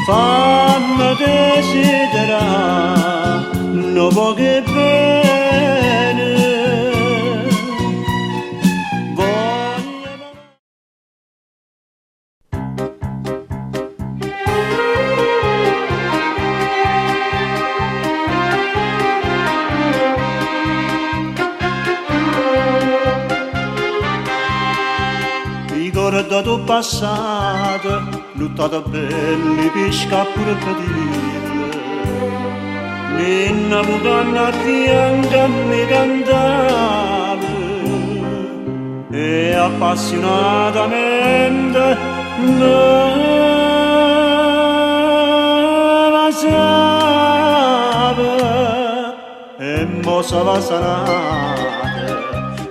fanno desiderare no poche bene. Ricordato passato, luttato belli, pesca pure cadile. Ninna pucanna a fianco a me cantava e appassionatamente me basava e mo sa va sanata.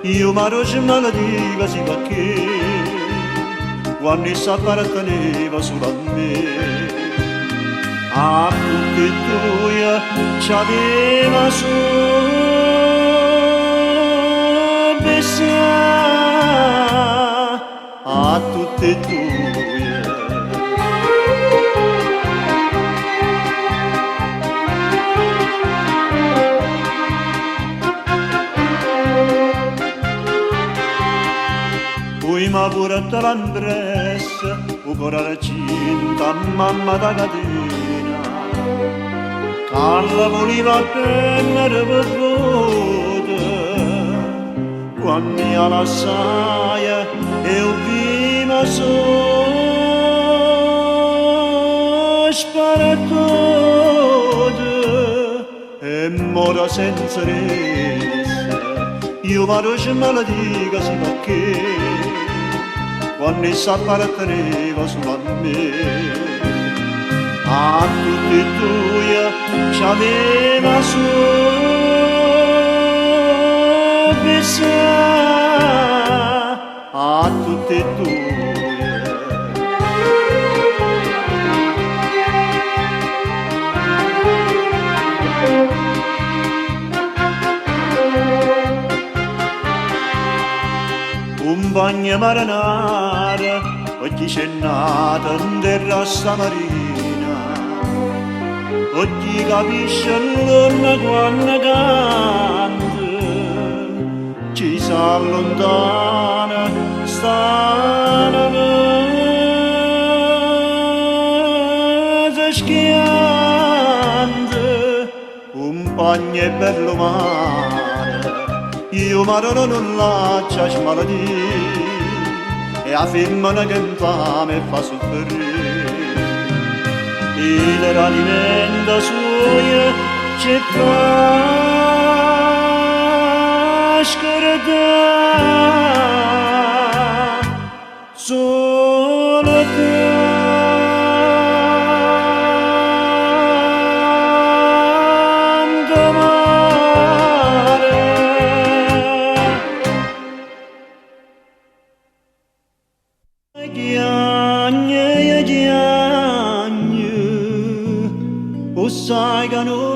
Io m'arroce malediva si va che quando si apparteneva solo a me, a tutti e due c'aveva su pensare, a tutti e due. Poi mi ha pure l'andressa, o cuore cinta, mamma da catena, che voleva prendere per voto, quando mi ha lasciato e ho prima so sparato e mora senza ressa, io vado a maledica si fa che quando si apparteneva solo a me, a tutti e due c'aveva su pensare, a tutti e due. Un bagno marinare, oggi c'è nata in terra stamarina, oggi capisce l'onna quando canta, ci si allontana, stanno schiante, un bagno è bello mare. Io marano non lascia smaladì e a femmina che infame fa soffrire. Il radimento suo ci fa scordare solo te. Sai che non